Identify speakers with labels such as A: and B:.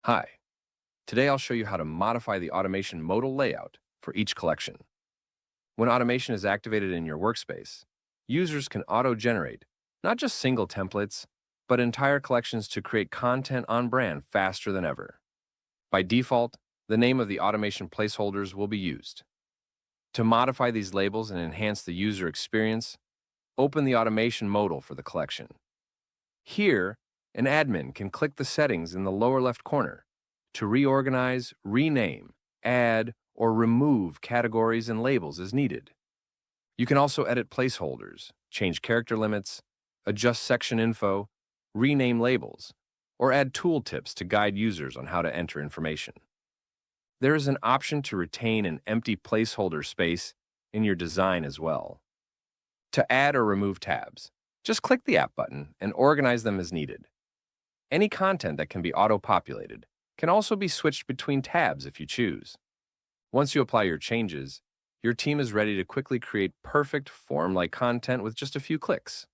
A: Hi, today I'll show you how to modify the automation modal layout for each collection. When automation is activated in your workspace, users can auto-generate not just single templates, but entire collections to create content on brand faster than ever. By default, the name of the automation placeholders will be used. To modify these labels and enhance the user experience, open the automation modal for the collection. Here, an admin can click the settings in the lower left corner to reorganize, rename, add, or remove categories and labels as needed. You can also edit placeholders, change character limits, adjust section info, rename labels, or add tooltips to guide users on how to enter information. There is an option to retain an empty placeholder space in your design as well. To add or remove tabs, just click the App button and organize them as needed. Any content that can be auto-populated can also be switched between tabs if you choose. Once you apply your changes, your team is ready to quickly create perfect form-like content with just a few clicks.